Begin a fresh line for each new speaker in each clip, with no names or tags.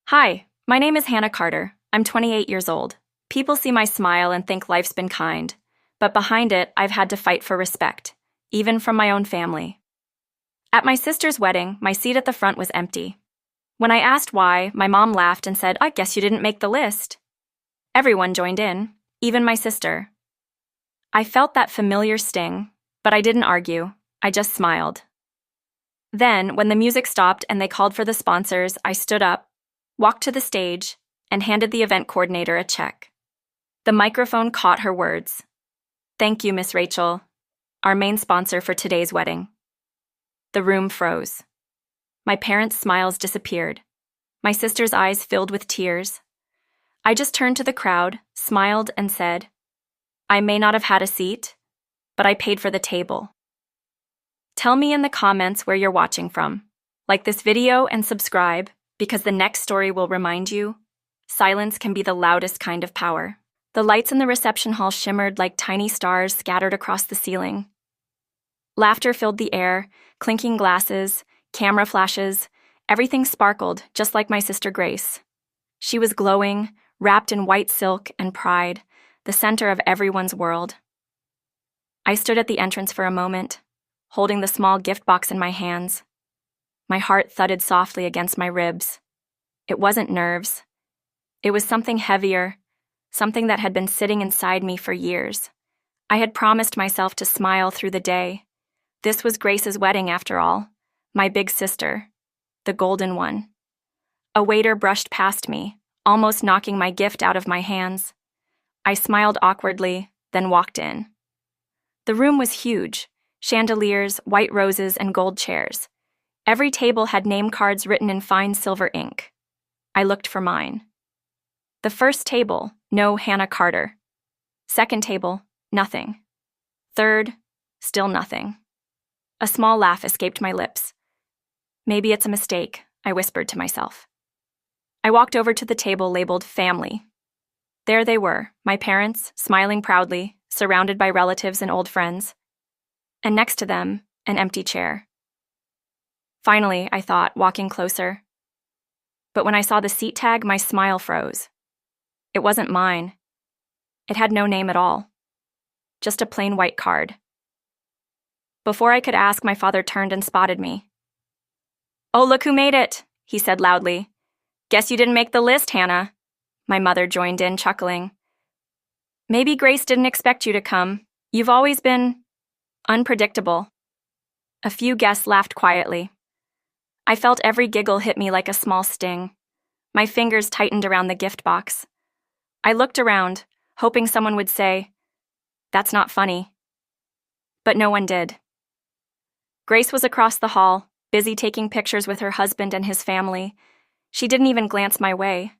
Hi, my name is Hannah Carter. I'm 28 years old. People see my smile and think life's been kind, but behind it, I've had to fight for respect, even from my own family. At my sister's wedding, my seat at the front was empty. When I asked why, my mom laughed and said, "I guess you didn't make the list." Everyone joined in, even my sister. I felt that familiar sting, but I didn't argue. I just smiled. Then, when the music stopped and they called for the sponsors, I stood up, walked to the stage, and handed the event coordinator a check. The microphone caught her words. "Thank you, Miss Rachel, our main sponsor for today's wedding." The room froze. My parents' smiles disappeared. My sister's eyes filled with tears. I just turned to the crowd, smiled, and said, "I may not have had a seat, but I paid for the table." Tell me in the comments where you're watching from. Like this video and subscribe, because the next story will remind you, silence can be the loudest kind of power. The lights in the reception hall shimmered like tiny stars scattered across the ceiling. Laughter filled the air, clinking glasses, camera flashes, everything sparkled just like my sister Grace. She was glowing, wrapped in white silk and pride, the center of everyone's world. I stood at the entrance for a moment, holding the small gift box in my hands. My heart thudded softly against my ribs. It wasn't nerves. It was something heavier, something that had been sitting inside me for years. I had promised myself to smile through the day. This was Grace's wedding, after all, my big sister, the golden one. A waiter brushed past me, almost knocking my gift out of my hands. I smiled awkwardly, then walked in. The room was huge, chandeliers, white roses, and gold chairs. Every table had name cards written in fine silver ink. I looked for mine. The first table, no Hannah Carter. Second table, nothing. Third, still nothing. A small laugh escaped my lips. "Maybe it's a mistake," I whispered to myself. I walked over to the table labeled family. There they were, my parents, smiling proudly, surrounded by relatives and old friends. And next to them, an empty chair. Finally, I thought, walking closer. But when I saw the seat tag, my smile froze. It wasn't mine. It had no name at all. Just a plain white card. Before I could ask, my father turned and spotted me. "Oh, look who made it," he said loudly. "Guess you didn't make the list, Hannah." My mother joined in, chuckling. "Maybe Grace didn't expect you to come. You've always been unpredictable." A few guests laughed quietly. I felt every giggle hit me like a small sting. My fingers tightened around the gift box. I looked around, hoping someone would say, "That's not funny." But no one did. Grace was across the hall, busy taking pictures with her husband and his family. She didn't even glance my way.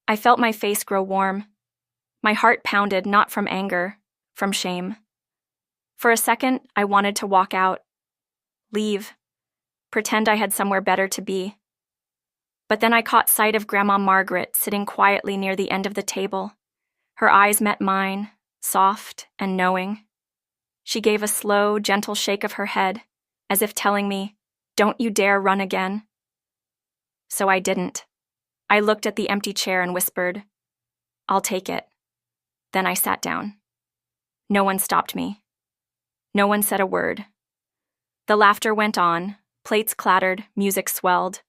I felt my face grow warm. My heart pounded, not from anger, from shame. For a second, I wanted to walk out, leave, pretend I had somewhere better to be. But then I caught sight of Grandma Margaret sitting quietly near the end of the table. Her eyes met mine, soft and knowing. She gave a slow, gentle shake of her head, as if telling me, "Don't you dare run again." So I didn't. I looked at the empty chair and whispered, "I'll take it." Then I sat down. No one stopped me. No one said a word. The laughter went on, plates clattered, music swelled.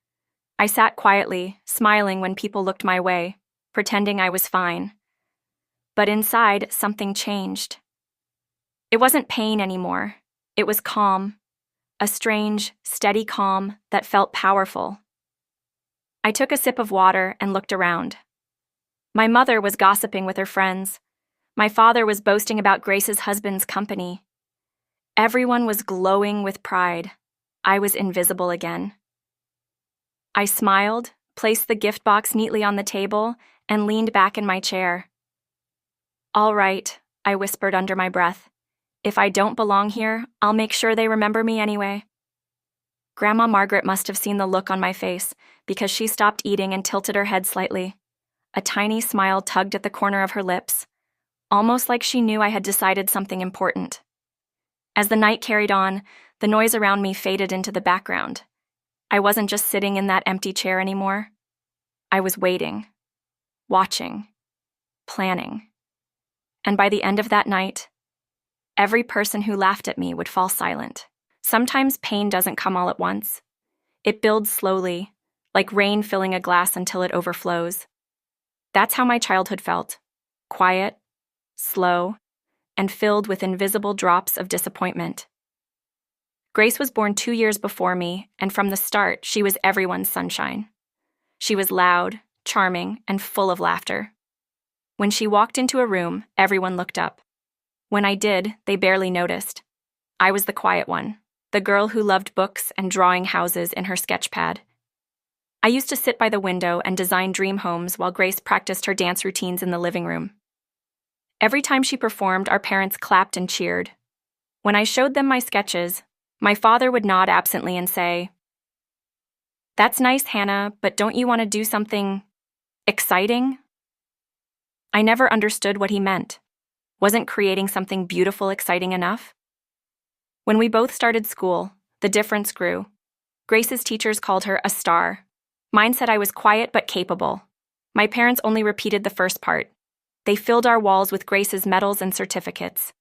I sat quietly, smiling when people looked my way, pretending I was fine. But inside, something changed. It wasn't pain anymore. It was calm. A strange, steady calm that felt powerful. I took a sip of water and looked around. My mother was gossiping with her friends. My father was boasting about Grace's husband's company. Everyone was glowing with pride. I was invisible again. I smiled, placed the gift box neatly on the table, and leaned back in my chair. "All right," I whispered under my breath. "If I don't belong here, I'll make sure they remember me anyway." Grandma Margaret must have seen the look on my face, because she stopped eating and tilted her head slightly. A tiny smile tugged at the corner of her lips, almost like she knew I had decided something important. As the night carried on, the noise around me faded into the background. I wasn't just sitting in that empty chair anymore. I was waiting, watching, planning. And by the end of that night, every person who laughed at me would fall silent. Sometimes pain doesn't come all at once. It builds slowly, like rain filling a glass until it overflows. That's how my childhood felt. Quiet, slow, and filled with invisible drops of disappointment. Grace was born 2 years before me, and from the start, she was everyone's sunshine. She was loud, charming, and full of laughter. When she walked into a room, everyone looked up. When I did, they barely noticed. I was the quiet one, the girl who loved books and drawing houses in her sketchpad. I used to sit by the window and design dream homes while Grace practiced her dance routines in the living room. Every time she performed, our parents clapped and cheered. When I showed them my sketches, my father would nod absently and say, "That's nice, Hannah, but don't you want to do something exciting?" I never understood what he meant. Wasn't creating something beautiful exciting enough? When we both started school, the difference grew. Grace's teachers called her a star. Mine said I was quiet but capable. My parents only repeated the first part. They filled our walls with Grace's medals and certificates.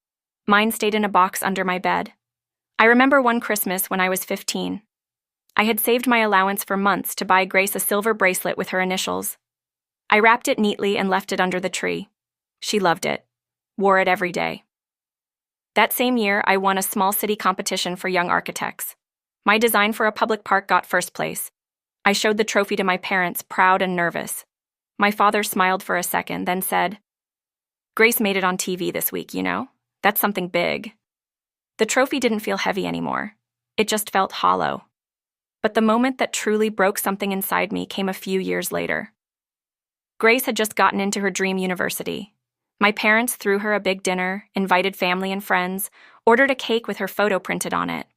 Mine stayed in a box under my bed. I remember one Christmas when I was 15. I had saved my allowance for months to buy Grace a silver bracelet with her initials. I wrapped it neatly and left it under the tree. She loved it, wore it every day. That same year, I won a small city competition for young architects. My design for a public park got first place. I showed the trophy to my parents, proud and nervous. My father smiled for a second, then said, "Grace made it on TV this week, you know? That's something big." The trophy didn't feel heavy anymore. It just felt hollow. But the moment that truly broke something inside me came a few years later. Grace had just gotten into her dream university. My parents threw her a big dinner, invited family and friends, ordered a cake with her photo printed on it.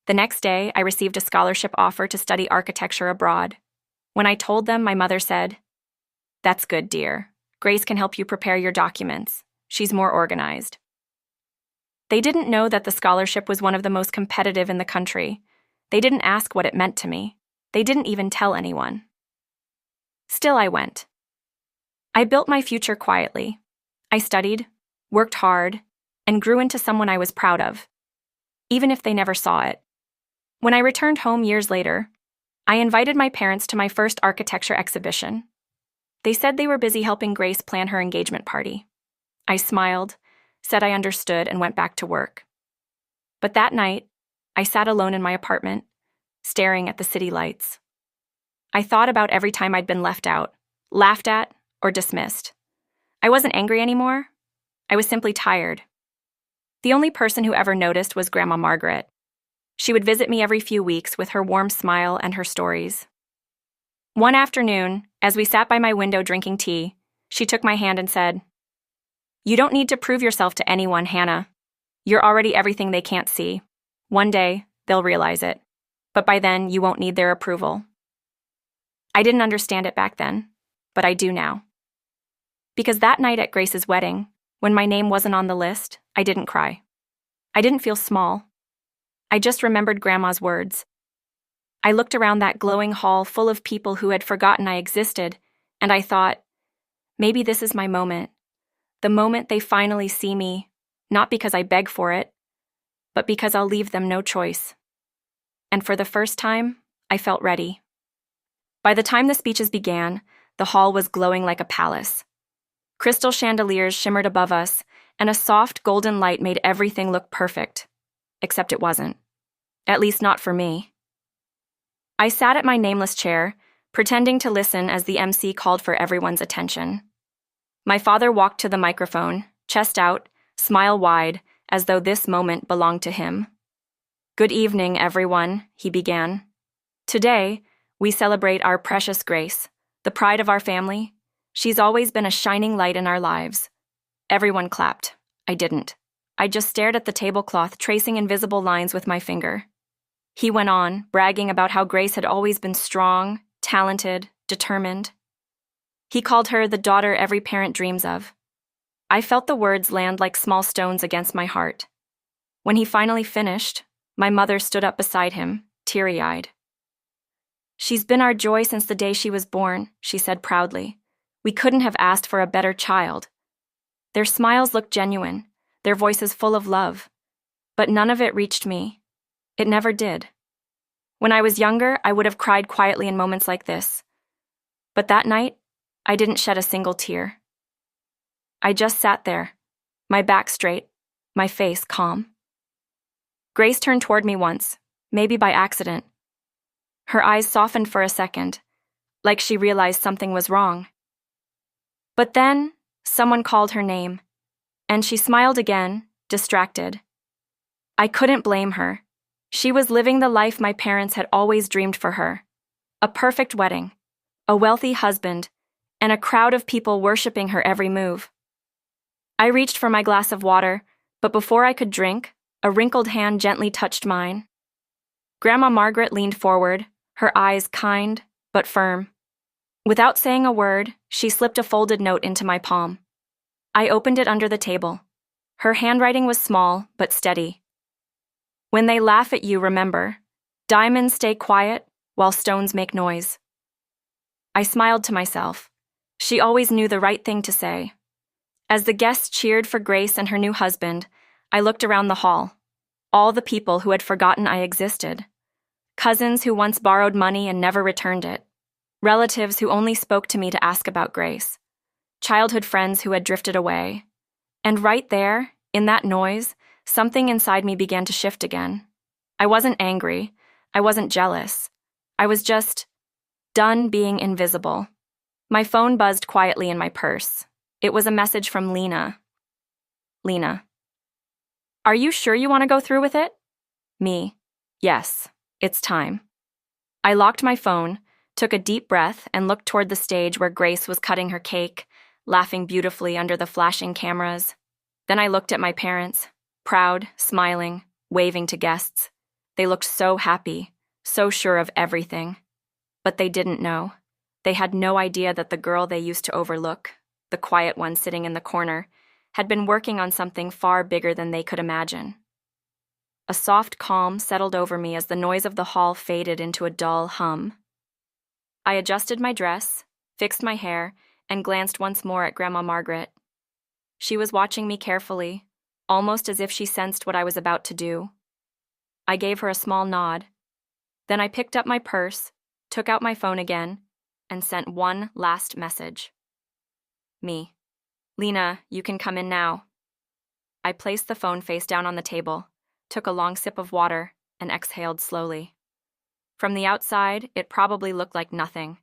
The next day, I received a scholarship offer to study architecture abroad. When I told them, my mother said, "That's good, dear. Grace can help you prepare your documents. She's more organized." They didn't know that the scholarship was one of the most competitive in the country. They didn't ask what it meant to me. They didn't even tell anyone. Still, I went. I built my future quietly. I studied, worked hard, and grew into someone I was proud of, even if they never saw it. When I returned home years later, I invited my parents to my first architecture exhibition. They said they were busy helping Grace plan her engagement party. I smiled, said I understood, and went back to work. But that night, I sat alone in my apartment, staring at the city lights. I thought about every time I'd been left out, laughed at, or dismissed. I wasn't angry anymore. I was simply tired. The only person who ever noticed was Grandma Margaret. She would visit me every few weeks with her warm smile and her stories. One afternoon, as we sat by my window drinking tea, she took my hand and said, "You don't need to prove yourself to anyone, Hannah. You're already everything they can't see. One day, they'll realize it. But by then, you won't need their approval." I didn't understand it back then, but I do now. Because that night at Grace's wedding, when my name wasn't on the list, I didn't cry. I didn't feel small. I just remembered Grandma's words. I looked around that glowing hall full of people who had forgotten I existed, and I thought, maybe this is my moment. The moment they finally see me, not because I beg for it, but because I'll leave them no choice. And for the first time, I felt ready. By the time the speeches began, the hall was glowing like a palace. Crystal chandeliers shimmered above us, and a soft golden light made everything look perfect. Except it wasn't. At least not for me. I sat at my nameless chair, pretending to listen as the MC called for everyone's attention. My father walked to the microphone, chest out, smile wide, as though this moment belonged to him. "Good evening, everyone," he began. "Today, we celebrate our precious Grace, the pride of our family. She's always been a shining light in our lives." Everyone clapped. I didn't. I just stared at the tablecloth, tracing invisible lines with my finger. He went on, bragging about how Grace had always been strong, talented, determined. He called her the daughter every parent dreams of. I felt the words land like small stones against my heart. When he finally finished, my mother stood up beside him, teary-eyed. "She's been our joy since the day she was born," she said proudly. "We couldn't have asked for a better child." Their smiles looked genuine, their voices full of love. But none of it reached me. It never did. When I was younger, I would have cried quietly in moments like this. But that night, I didn't shed a single tear. I just sat there, my back straight, my face calm. Grace turned toward me once, maybe by accident. Her eyes softened for a second, like she realized something was wrong. But then, someone called her name, and she smiled again, distracted. I couldn't blame her. She was living the life my parents had always dreamed for her. A perfect wedding, a wealthy husband, and a crowd of people worshiping her every move. I reached for my glass of water, but before I could drink, a wrinkled hand gently touched mine. Grandma Margaret leaned forward, her eyes kind but firm. Without saying a word, she slipped a folded note into my palm. I opened it under the table. Her handwriting was small but steady. "When they laugh at you, remember, diamonds stay quiet while stones make noise." I smiled to myself. She always knew the right thing to say. As the guests cheered for Grace and her new husband, I looked around the hall. All the people who had forgotten I existed. Cousins who once borrowed money and never returned it. Relatives who only spoke to me to ask about Grace. Childhood friends who had drifted away. And right there, in that noise, something inside me began to shift again. I wasn't angry. I wasn't jealous. I was just done being invisible. My phone buzzed quietly in my purse. It was a message from Lena. Lena. "Are you sure you want to go through with it?" Me. "Yes, it's time." I locked my phone, took a deep breath, and looked toward the stage where Grace was cutting her cake, laughing beautifully under the flashing cameras. Then I looked at my parents, proud, smiling, waving to guests. They looked so happy, so sure of everything. But they didn't know. They had no idea that the girl they used to overlook, the quiet one sitting in the corner, had been working on something far bigger than they could imagine. A soft calm settled over me as the noise of the hall faded into a dull hum. I adjusted my dress, fixed my hair, and glanced once more at Grandma Margaret. She was watching me carefully, almost as if she sensed what I was about to do. I gave her a small nod. Then I picked up my purse, took out my phone again, and sent one last message. Me. "Lena, you can come in now." I placed the phone face down on the table, took a long sip of water, and exhaled slowly. From the outside, it probably looked like nothing.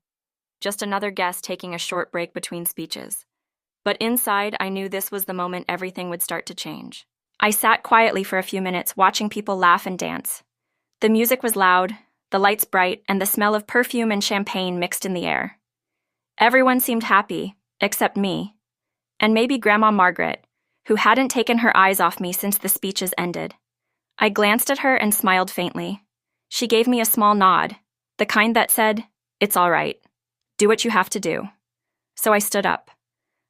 Just another guest taking a short break between speeches. But inside, I knew this was the moment everything would start to change. I sat quietly for a few minutes, watching people laugh and dance. The music was loud, the lights bright, and the smell of perfume and champagne mixed in the air. Everyone seemed happy, except me. And maybe Grandma Margaret, who hadn't taken her eyes off me since the speeches ended. I glanced at her and smiled faintly. She gave me a small nod, the kind that said, "It's all right. Do what you have to do." So I stood up.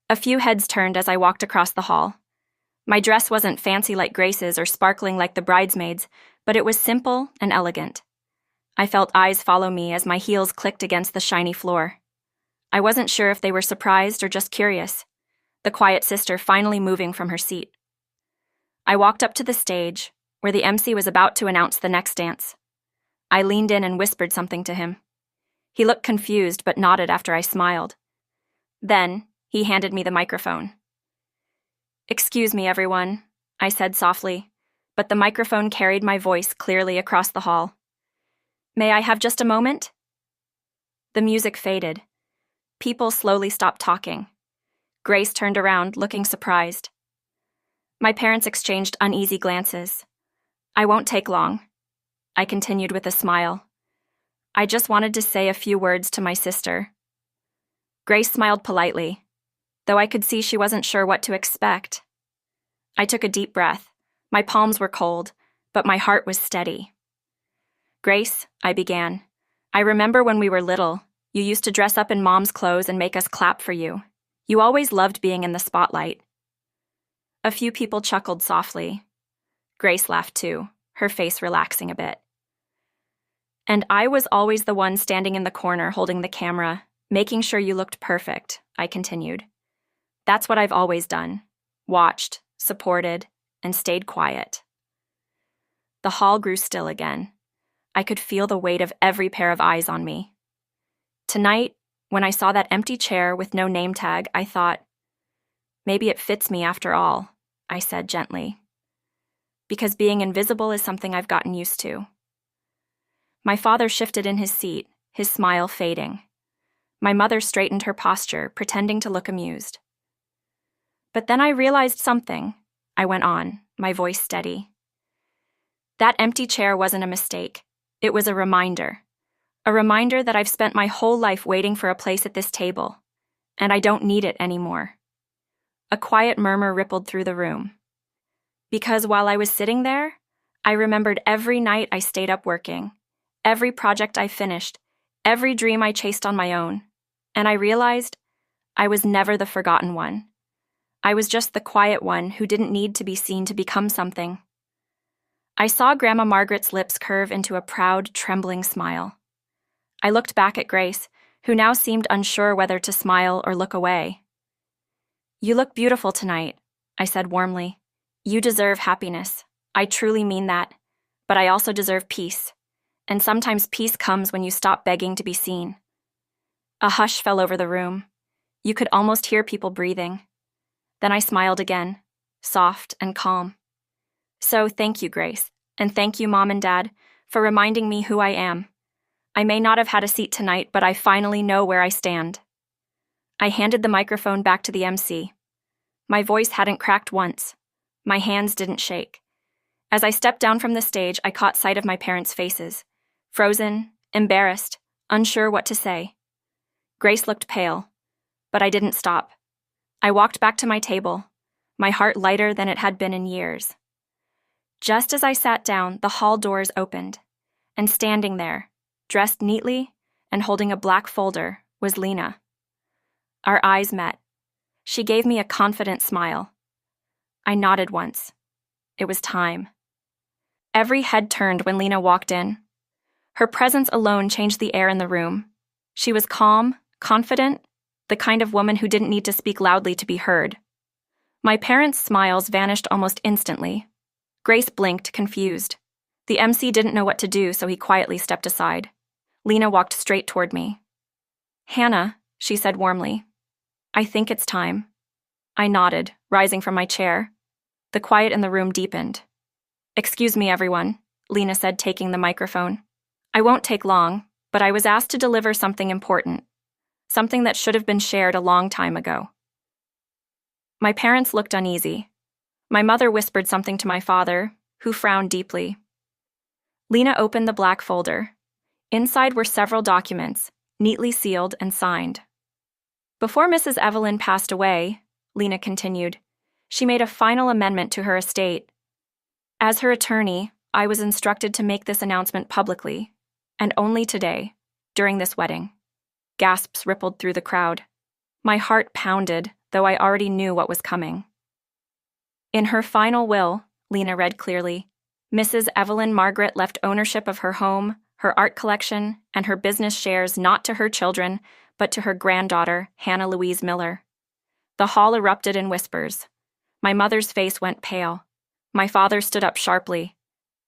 A few heads turned as I walked across the hall. My dress wasn't fancy like Grace's or sparkling like the bridesmaids, but it was simple and elegant. I felt eyes follow me as my heels clicked against the shiny floor. I wasn't sure if they were surprised or just curious, the quiet sister finally moving from her seat. I walked up to the stage, where the MC was about to announce the next dance. I leaned in and whispered something to him. He looked confused but nodded after I smiled. Then, he handed me the microphone. "Excuse me, everyone," I said softly, but the microphone carried my voice clearly across the hall. "May I have just a moment?" The music faded. People slowly stopped talking. Grace turned around, looking surprised. My parents exchanged uneasy glances. "I won't take long," I continued with a smile. "I just wanted to say a few words to my sister." Grace smiled politely, though I could see she wasn't sure what to expect. I took a deep breath. My palms were cold, but my heart was steady. "Grace," I began, "I remember when we were little, you used to dress up in Mom's clothes and make us clap for you. You always loved being in the spotlight." A few people chuckled softly. Grace laughed too, her face relaxing a bit. And I was always the one standing in the corner holding the camera, making sure you looked perfect, I continued. That's what I've always done. Watched, supported, and stayed quiet. The hall grew still again. I could feel the weight of every pair of eyes on me. Tonight, when I saw that empty chair with no name tag, I thought, maybe it fits me after all, I said gently. Because being invisible is something I've gotten used to. My father shifted in his seat, his smile fading. My mother straightened her posture, pretending to look amused. But then I realized something, I went on, my voice steady. That empty chair wasn't a mistake. It was a reminder. A reminder that I've spent my whole life waiting for a place at this table, and I don't need it anymore. A quiet murmur rippled through the room. Because while I was sitting there, I remembered every night I stayed up working, every project I finished, every dream I chased on my own, and I realized I was never the forgotten one. I was just the quiet one who didn't need to be seen to become something. I saw Grandma Margaret's lips curve into a proud, trembling smile. I looked back at Grace, who now seemed unsure whether to smile or look away. You look beautiful tonight, I said warmly. You deserve happiness. I truly mean that. But I also deserve peace. And sometimes peace comes when you stop begging to be seen. A hush fell over the room. You could almost hear people breathing. Then I smiled again, soft and calm. So thank you, Grace, and thank you, Mom and Dad, for reminding me who I am. I may not have had a seat tonight, but I finally know where I stand. I handed the microphone back to the MC. My voice hadn't cracked once. My hands didn't shake. As I stepped down from the stage, I caught sight of my parents' faces, frozen, embarrassed, unsure what to say. Grace looked pale, but I didn't stop. I walked back to my table, my heart lighter than it had been in years. Just as I sat down, the hall doors opened, and standing there, dressed neatly and holding a black folder, was Lena. Our eyes met. She gave me a confident smile. I nodded once. It was time. Every head turned when Lena walked in. Her presence alone changed the air in the room. She was calm, confident, the kind of woman who didn't need to speak loudly to be heard. My parents' smiles vanished almost instantly. Grace blinked, confused. The MC didn't know what to do, so he quietly stepped aside. Lena walked straight toward me. Hannah, she said warmly. I think it's time. I nodded, rising from my chair. The quiet in the room deepened. Excuse me, everyone, Lena said, taking the microphone. I won't take long, but I was asked to deliver something important. Something that should have been shared a long time ago. My parents looked uneasy. My mother whispered something to my father, who frowned deeply. Lena opened the black folder. Inside were several documents, neatly sealed and signed. Before Mrs. Evelyn passed away, Lena continued, she made a final amendment to her estate. As her attorney, I was instructed to make this announcement publicly, and only today, during this wedding. Gasps rippled through the crowd. My heart pounded, though I already knew what was coming. In her final will, Lena read clearly, Mrs. Evelyn Margaret left ownership of her home, her art collection, and her business shares not to her children, but to her granddaughter, Hannah Louise Miller. The hall erupted in whispers. My mother's face went pale. My father stood up sharply.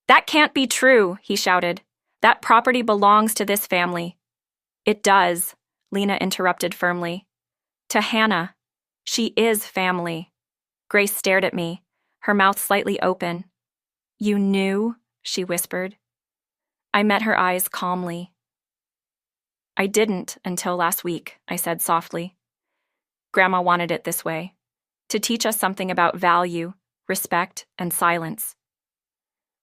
That can't be true, he shouted. That property belongs to this family. It does, Lena interrupted firmly. To Hannah. She is family. Grace stared at me, her mouth slightly open. You knew? She whispered. I met her eyes calmly. I didn't until last week, I said softly. Grandma wanted it this way, to teach us something about value, respect, and silence.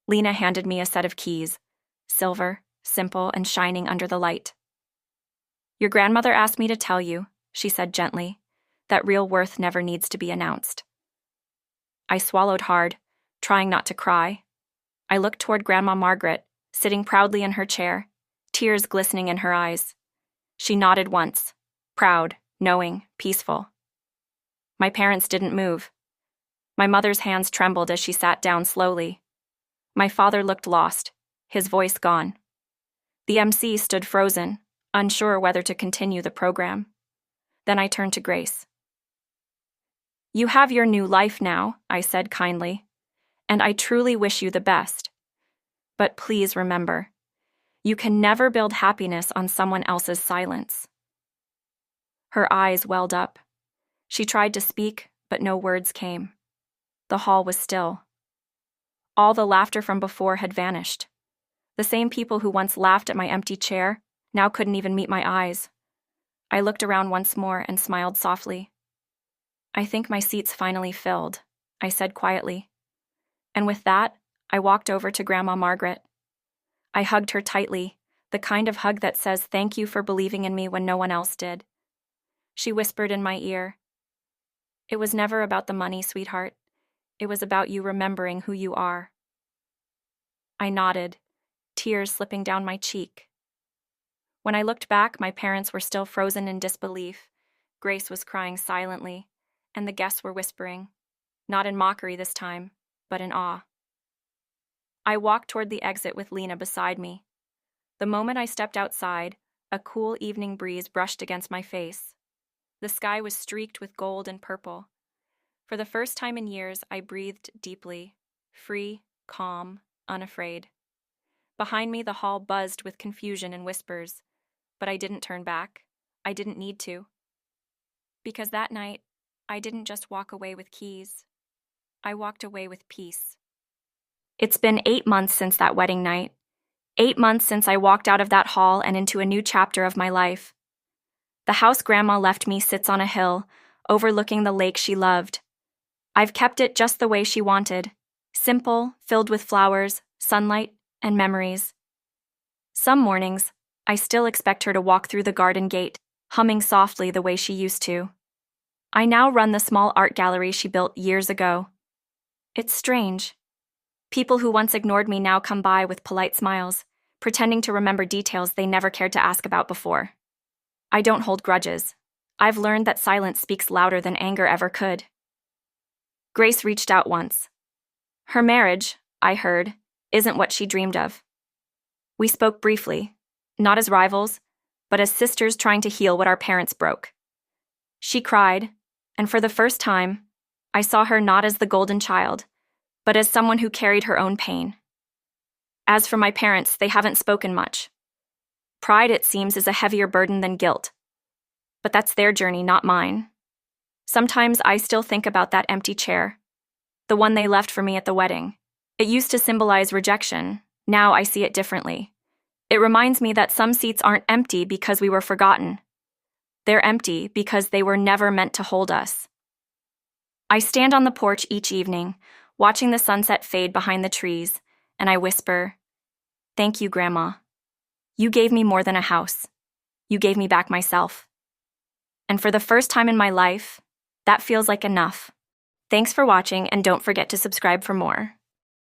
Lena handed me a set of keys, silver, simple, and shining under the light. Your grandmother asked me to tell you, she said gently, that real worth never needs to be announced. I swallowed hard, trying not to cry. I looked toward Grandma Margaret, sitting proudly in her chair, tears glistening in her eyes. She nodded once, proud, knowing, peaceful. My parents didn't move. My mother's hands trembled as she sat down slowly. My father looked lost, his voice gone. The MC stood frozen, unsure whether to continue the program. Then I turned to Grace. "You have your new life now," I said kindly, "and I truly wish you the best. But please remember, you can never build happiness on someone else's silence." Her eyes welled up. She tried to speak, but no words came. The hall was still. All the laughter from before had vanished. The same people who once laughed at my empty chair now couldn't even meet my eyes. I looked around once more and smiled softly. "I think my seat's finally filled," I said quietly. And with that, I walked over to Grandma Margaret. I hugged her tightly, the kind of hug that says thank you for believing in me when no one else did. She whispered in my ear, "It was never about the money, sweetheart. It was about you remembering who you are." I nodded, tears slipping down my cheek. When I looked back, my parents were still frozen in disbelief. Grace was crying silently, and the guests were whispering, not in mockery this time, but in awe. I walked toward the exit with Lena beside me. The moment I stepped outside, a cool evening breeze brushed against my face. The sky was streaked with gold and purple. For the first time in years, I breathed deeply, free, calm, unafraid. Behind me, the hall buzzed with confusion and whispers, but I didn't turn back. I didn't need to. Because that night, I didn't just walk away with keys. I walked away with peace. It's been 8 months since that wedding night. 8 months since I walked out of that hall and into a new chapter of my life. The house Grandma left me sits on a hill, overlooking the lake she loved. I've kept it just the way she wanted, simple, filled with flowers, sunlight, and memories. Some mornings, I still expect her to walk through the garden gate, humming softly the way she used to. I now run the small art gallery she built years ago. It's strange. People who once ignored me now come by with polite smiles, pretending to remember details they never cared to ask about before. I don't hold grudges. I've learned that silence speaks louder than anger ever could. Grace reached out once. Her marriage, I heard, isn't what she dreamed of. We spoke briefly, not as rivals, but as sisters trying to heal what our parents broke. She cried, and for the first time, I saw her not as the golden child, but as someone who carried her own pain. As for my parents, they haven't spoken much. Pride, it seems, is a heavier burden than guilt. But that's their journey, not mine. Sometimes I still think about that empty chair, the one they left for me at the wedding. It used to symbolize rejection. Now I see it differently. It reminds me that some seats aren't empty because we were forgotten. They're empty because they were never meant to hold us. I stand on the porch each evening, watching the sunset fade behind the trees, and I whisper, "Thank you, Grandma. You gave me more than a house. You gave me back myself." And for the first time in my life, that feels like enough. Thanks for watching, and don't forget to subscribe for more.